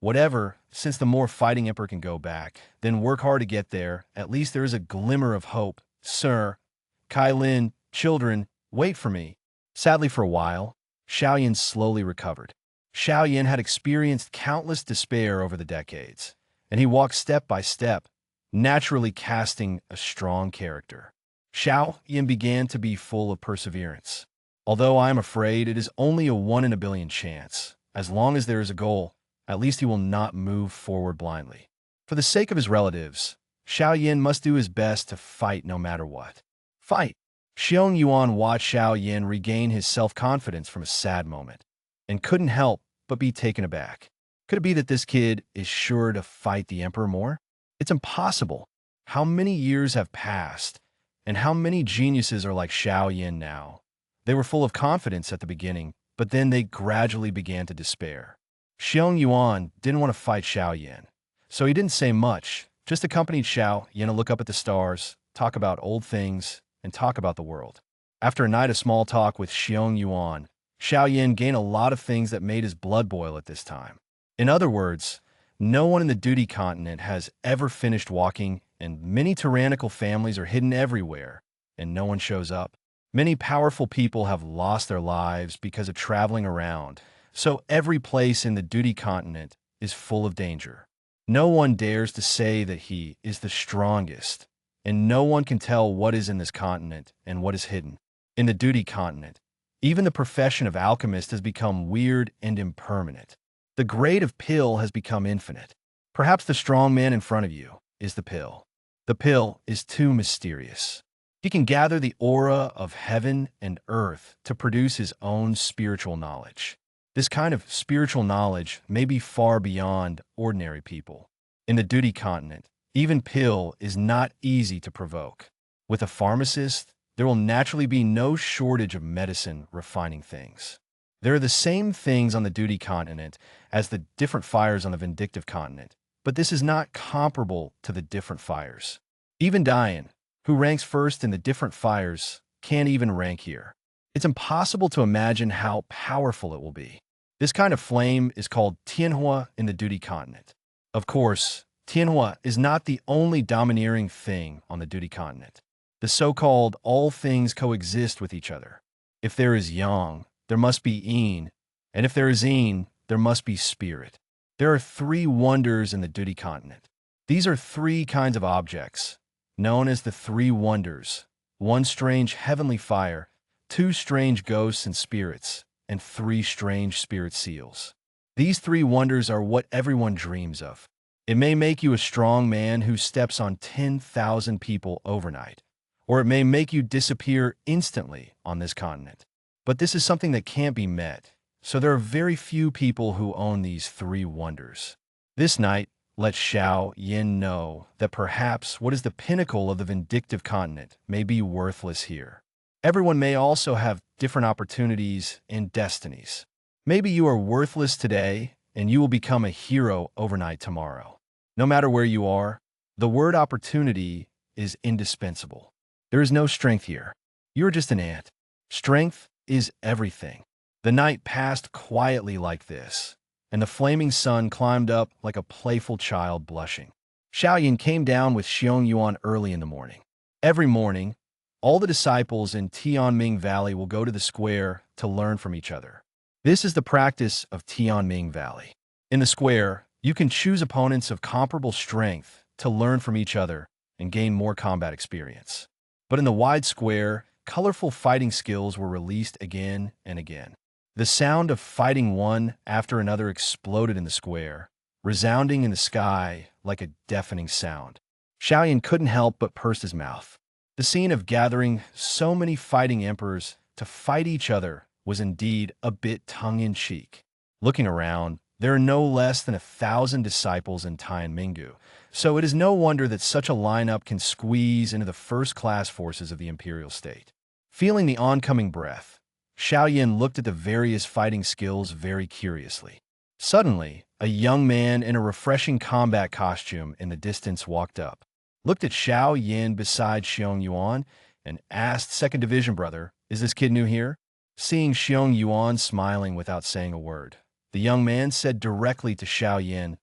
Whatever, since the more fighting emperor can go back, then work hard to get there. At least there is a glimmer of hope. Sir, Kai Lin, children, wait for me. Sadly for a while, Xiao Yin slowly recovered. Xiao Yin had experienced countless despair over the decades, and he walked step by step, naturally casting a strong character. Xiao Yin began to be full of perseverance. Although I am afraid it is only a 1 in a billion chance, as long as there is a goal, at least he will not move forward blindly. For the sake of his relatives, Xiao Yin must do his best to fight no matter what. Fight! Xiong Yuan watched Xiao Yin regain his self-confidence from a sad moment, and couldn't help but be taken aback. Could it be that this kid is sure to fight the emperor more? It's impossible. How many years have passed, and how many geniuses are like Xiao Yin now? They were full of confidence at the beginning, but then they gradually began to despair. Xiong Yuan didn't want to fight Xiao Yin, so he didn't say much, just accompanied Xiao Yin to look up at the stars, talk about old things, and talk about the world. After a night of small talk with Xiong Yuan, Xiao Yin gained a lot of things that made his blood boil at this time. In other words, no one in the Doudi Continent has ever finished walking, and many tyrannical families are hidden everywhere, and no one shows up. Many powerful people have lost their lives because of traveling around, so every place in the Doudi Continent is full of danger. No one dares to say that he is the strongest, and no one can tell what is in this continent and what is hidden. In the Doudi Continent, even the profession of alchemist has become weird and impermanent. The grade of pill has become infinite. Perhaps the strong man in front of you is the pill. The pill is too mysterious. He can gather the aura of heaven and earth to produce his own spiritual knowledge. This kind of spiritual knowledge may be far beyond ordinary people. In the Doudi Continent, even pill is not easy to provoke. With a pharmacist, there will naturally be no shortage of medicine refining things. There are the same things on the Doudi Continent as the different fires on the Vindictive Continent, but this is not comparable to the different fires. Even Dian, who ranks first in the different fires, can't even rank here. It's impossible to imagine how powerful it will be. This kind of flame is called Tianhua in the Doudi Continent. Of course, Tianhua is not the only domineering thing on the Doudi Continent. The so-called all things coexist with each other. If there is yang, there must be yin, and if there is yin, there must be spirit. There are 3 wonders in the Doudi Continent. These are 3 kinds of objects, known as the 3 wonders: 1 strange heavenly fire, 2 strange ghosts and spirits, and 3 strange spirit seals. These 3 wonders are what everyone dreams of. It may make you a strong man who steps on 10,000 people overnight, or it may make you disappear instantly on this continent. But this is something that can't be met, so there are very few people who own these 3 wonders. This night, let Xiao Yin know that perhaps what is the pinnacle of the Vindictive Continent may be worthless here. Everyone may also have different opportunities and destinies. Maybe you are worthless today, and you will become a hero overnight tomorrow. No matter where you are, the word opportunity is indispensable. There is no strength here. You are just an ant. Strength is everything. The night passed quietly like this, and the flaming sun climbed up like a playful child blushing. Xiao Yin came down with Xiong Yuan early in the morning. Every morning, all the disciples in Tianming Valley will go to the square to learn from each other. This is the practice of Tianming Valley. In the square, you can choose opponents of comparable strength to learn from each other and gain more combat experience. But in the wide square, colorful fighting skills were released again and again. The sound of fighting one after another exploded in the square, resounding in the sky like a deafening sound. Xiao Yin couldn't help but purse his mouth. The scene of gathering so many fighting emperors to fight each other was indeed a bit tongue-in-cheek. Looking around, there are no less than 1,000 disciples in Tianmingu, so it is no wonder that such a lineup can squeeze into the first-class forces of the imperial state. Feeling the oncoming breath, Xiao Yin looked at the various fighting skills very curiously. Suddenly, a young man in a refreshing combat costume in the distance walked up, looked at Xiao Yin beside Xiong Yuan, and asked, "Second Division brother, is this kid new here?" Seeing Xiong Yuan smiling without saying a word, The young man said directly to Xiao Yin,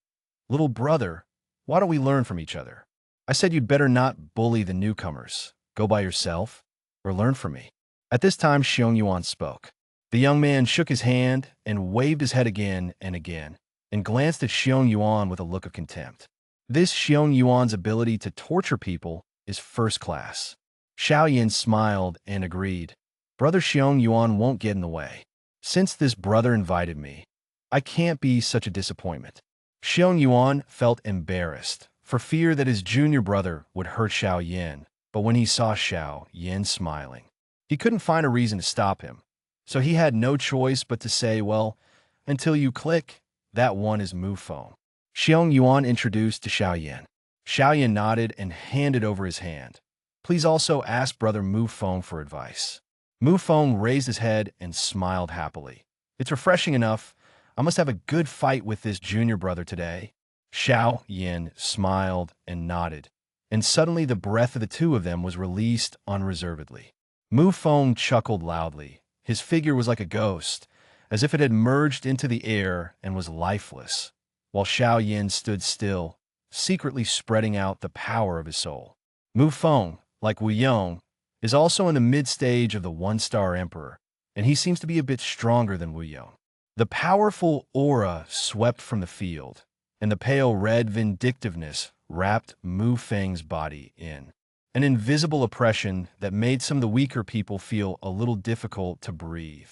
"Little brother, why don't we learn from each other? I said you'd better not bully the newcomers. Go by yourself, or learn from me." At this time, Xiong Yuan spoke. The young man shook his hand and waved his head again and glanced at Xiong Yuan with a look of contempt. This Xiong Yuan's ability to torture people is first class. Xiao Yin smiled and agreed. Brother Xiong Yuan won't get in the way. Since this brother invited me, I can't be such a disappointment. Xiong Yuan felt embarrassed, for fear that his junior brother would hurt Xiao Yin, but when he saw Xiao Yin smiling, he couldn't find a reason to stop him. So he had no choice but to say, well, until you click, that one is Mu Feng. Xiong Yuan introduced to Xiao Yin. Xiao Yin nodded and handed over his hand. Please also ask Brother Mu Feng for advice. Mu Feng raised his head and smiled happily. It's refreshing enough. I must have a good fight with this junior brother today. Xiao Yin smiled and nodded, and suddenly the breath of the two of them was released unreservedly. Mu Feng chuckled loudly. His figure was like a ghost, as if it had merged into the air and was lifeless, while Xiao Yin stood still, secretly spreading out the power of his soul. Mu Feng, like Wu Yong, is also in the mid-stage of the one-star emperor, and he seems to be a bit stronger than Wu Yong. The powerful aura swept from the field, and the pale red vindictiveness wrapped Mu Feng's body in an invisible oppression that made some of the weaker people feel a little difficult to breathe.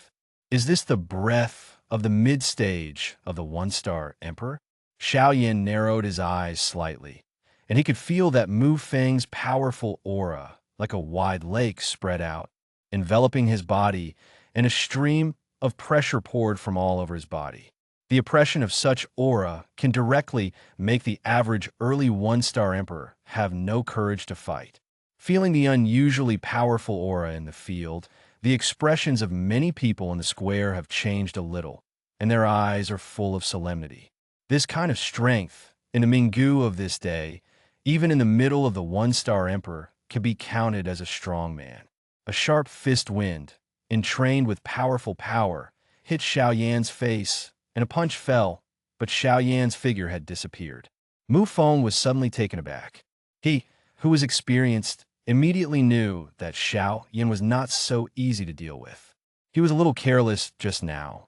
Is this the breath of the mid-stage of the one-star emperor? Xiao Yin narrowed his eyes slightly, and he could feel that Mu Feng's powerful aura, like a wide lake, spread out, enveloping his body, and a stream of pressure poured from all over his body. The oppression of such aura can directly make the average early one-star emperor have no courage to fight. Feeling the unusually powerful aura in the field, the expressions of many people in the square have changed a little, and their eyes are full of solemnity. This kind of strength, in the Minggu of this day, even in the middle of the one-star emperor, can be counted as a strong man. A sharp fist wind, entrained with powerful power, hit Xiao Yan's face, and a punch fell, but Xiao Yan's figure had disappeared. Mu Feng was suddenly taken aback. He, who was experienced, immediately knew that Xiao Yan was not so easy to deal with. He was a little careless just now,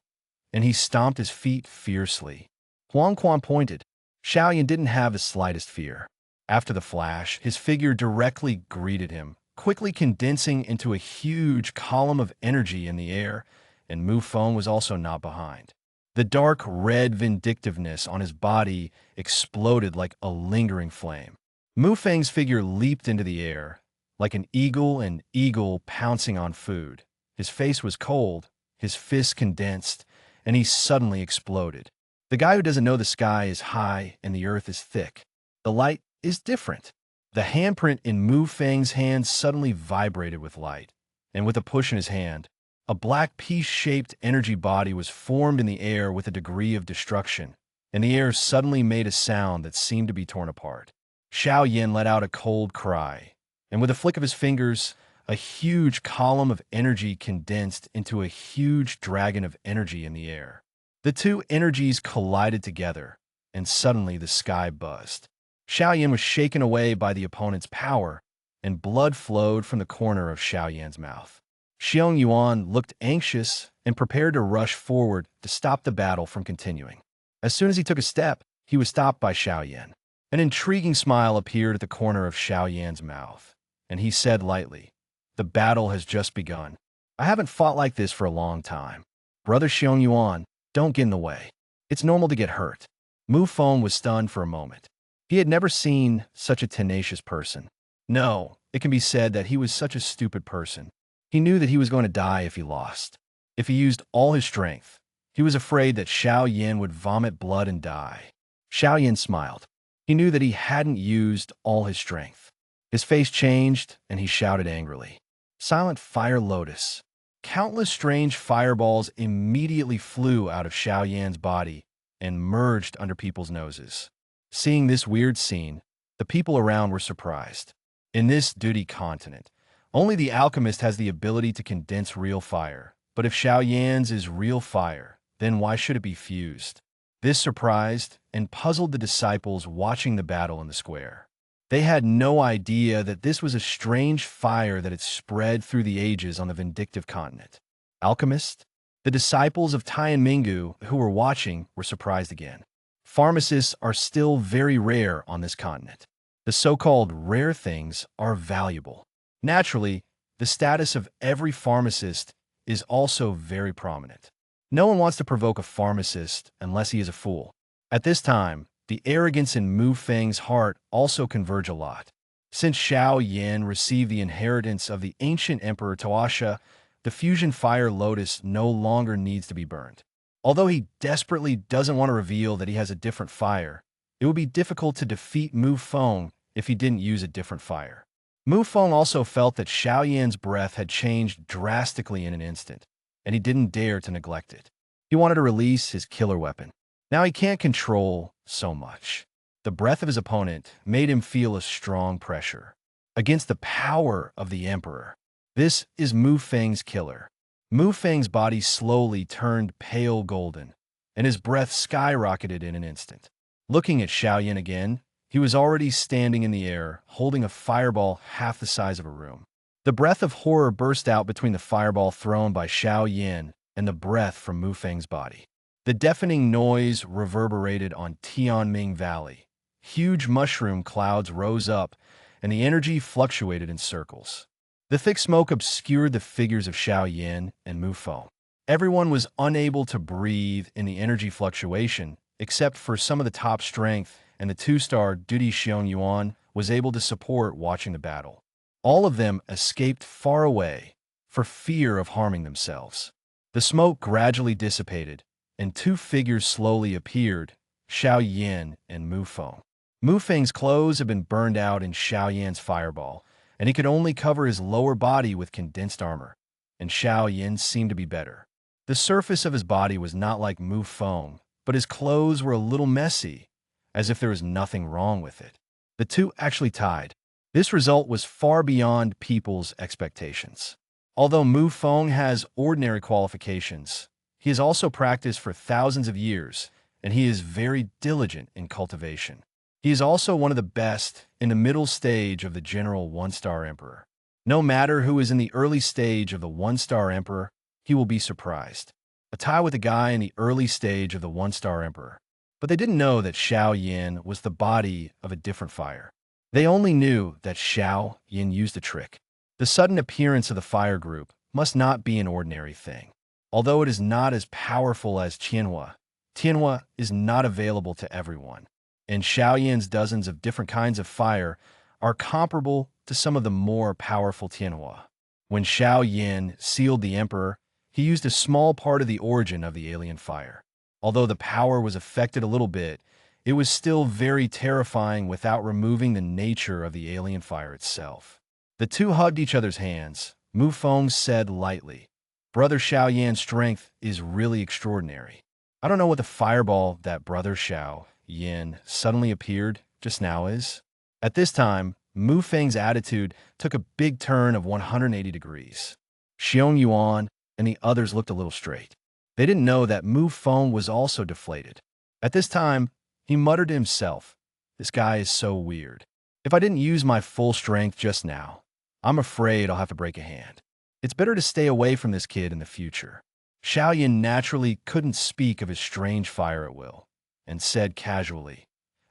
and he stomped his feet fiercely. Huang Quan pointed. Xiao Yan didn't have the slightest fear. After the flash, his figure directly greeted him, quickly condensing into a huge column of energy in the air, and Mu Feng was also not behind. The dark red vindictiveness on his body exploded like a lingering flame. Mu Feng's figure leaped into the air, like an eagle pouncing on food. His face was cold, his fists condensed, and he suddenly exploded. The guy who doesn't know the sky is high and the earth is thick. The light is different. The handprint in Mu Feng's hand suddenly vibrated with light, and with a push in his hand, a black piece-shaped energy body was formed in the air with a degree of destruction, and the air suddenly made a sound that seemed to be torn apart. Xiao Yin let out a cold cry, and with a flick of his fingers, a huge column of energy condensed into a huge dragon of energy in the air. The two energies collided together, and suddenly the sky buzzed. Xiao Yin was shaken away by the opponent's power, and blood flowed from the corner of Xiao Yan's mouth. Xiong Yuan looked anxious and prepared to rush forward to stop the battle from continuing. As soon as he took a step, he was stopped by Xiao Yan. An intriguing smile appeared at the corner of Xiao Yan's mouth, and he said lightly, "The battle has just begun. I haven't fought like this for a long time. Brother Xiong Yuan, don't get in the way. It's normal to get hurt." Mu Feng was stunned for a moment. He had never seen such a tenacious person. No, it can be said that he was such a stupid person. He knew that he was going to die if he lost. If he used all his strength, he was afraid that Xiao Yin would vomit blood and die. Xiao Yin smiled. He knew that he hadn't used all his strength. His face changed, and he shouted angrily, "Silent Fire Lotus!" Countless strange fireballs immediately flew out of Xiao Yan's body and merged under people's noses. Seeing this weird scene, the people around were surprised. In this Doudi Continent, only the alchemist has the ability to condense real fire. But if Xiao Yan's is real fire, then why should it be fused? This surprised and puzzled the disciples watching the battle in the square. They had no idea that this was a strange fire that had spread through the ages on the vindictive continent. Alchemist? The disciples of Tianmingu who were watching were surprised again. Pharmacists are still very rare on this continent. The so-called rare things are valuable. Naturally, the status of every pharmacist is also very prominent. No one wants to provoke a pharmacist unless he is a fool. At this time, the arrogance in Mu Feng's heart also converge a lot. Since Xiao Yan received the inheritance of the ancient Emperor Toasha, the fusion fire lotus no longer needs to be burned. Although he desperately doesn't want to reveal that he has a different fire, it would be difficult to defeat Mu Feng if he didn't use a different fire. Mu Feng also felt that Xiao Yan's breath had changed drastically in an instant, and he didn't dare to neglect it. He wanted to release his killer weapon. Now he can't control so much. The breath of his opponent made him feel a strong pressure against the power of the Emperor. This is Mu Feng's killer. Mu Feng's body slowly turned pale golden, and his breath skyrocketed in an instant. Looking at Xiao Yan again, he was already standing in the air, holding a fireball half the size of a room. The breath of horror burst out between the fireball thrown by Xiao Yan and the breath from Mu Feng's body. The deafening noise reverberated on Tianming Valley. Huge mushroom clouds rose up, and the energy fluctuated in circles. The thick smoke obscured the figures of Xiao Yan and Mu Feng. Everyone was unable to breathe in the energy fluctuation, except for some of the top strength, and the two-star Doudi Yuan was able to support watching the battle. All of them escaped far away for fear of harming themselves. The smoke gradually dissipated, and two figures slowly appeared, Xiao Yan and Mu Feng. Mu Feng's clothes had been burned out in Xiao Yan's fireball, and he could only cover his lower body with condensed armor, and Xiao Yan seemed to be better. The surface of his body was not like Mu Feng, but his clothes were a little messy, as if there was nothing wrong with it. The two actually tied. This result was far beyond people's expectations. Although Mu Feng has ordinary qualifications, he has also practiced for thousands of years, and he is very diligent in cultivation. He is also one of the best in the middle stage of the general one-star emperor. No matter who is in the early stage of the one-star emperor, he will be surprised. A tie with a guy in the early stage of the one-star emperor. But they didn't know that Xiao Yan was the body of a different fire. They only knew that Xiao Yan used a trick. The sudden appearance of the fire group must not be an ordinary thing. Although it is not as powerful as Tianhua, Tianhua is not available to everyone, and Xiao Yan's dozens of different kinds of fire are comparable to some of the more powerful Tianhua. When Xiao Yan sealed the emperor, he used a small part of the origin of the alien fire. Although the power was affected a little bit, it was still very terrifying without removing the nature of the alien fire itself. The two hugged each other's hands. Mu Feng said lightly, "Brother Xiao Yan's strength is really extraordinary. I don't know what the fireball that Brother Xiao Yan suddenly appeared just now is." At this time, Mu Feng's attitude took a big turn of 180 degrees. Xiong Yuan and the others looked a little straight. They didn't know that Mu Feng was also deflated. At this time, he muttered to himself, "This guy is so weird. If I didn't use my full strength just now, I'm afraid I'll have to break a hand. It's better to stay away from this kid in the future." Xiao Yan naturally couldn't speak of his strange fire at will, and said casually,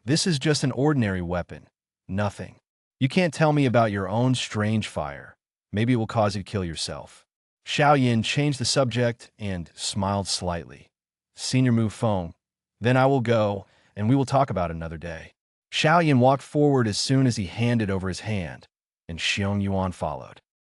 "This is just an ordinary weapon. Nothing. You can't tell me about your own strange fire. Maybe it will cause you to kill yourself." Xiao Yan changed the subject and smiled slightly. "Senior Mu Feng, then I will go, and we will talk about it another day." Xiao Yan walked forward as soon as he handed over his hand, and Xiong Yuan followed.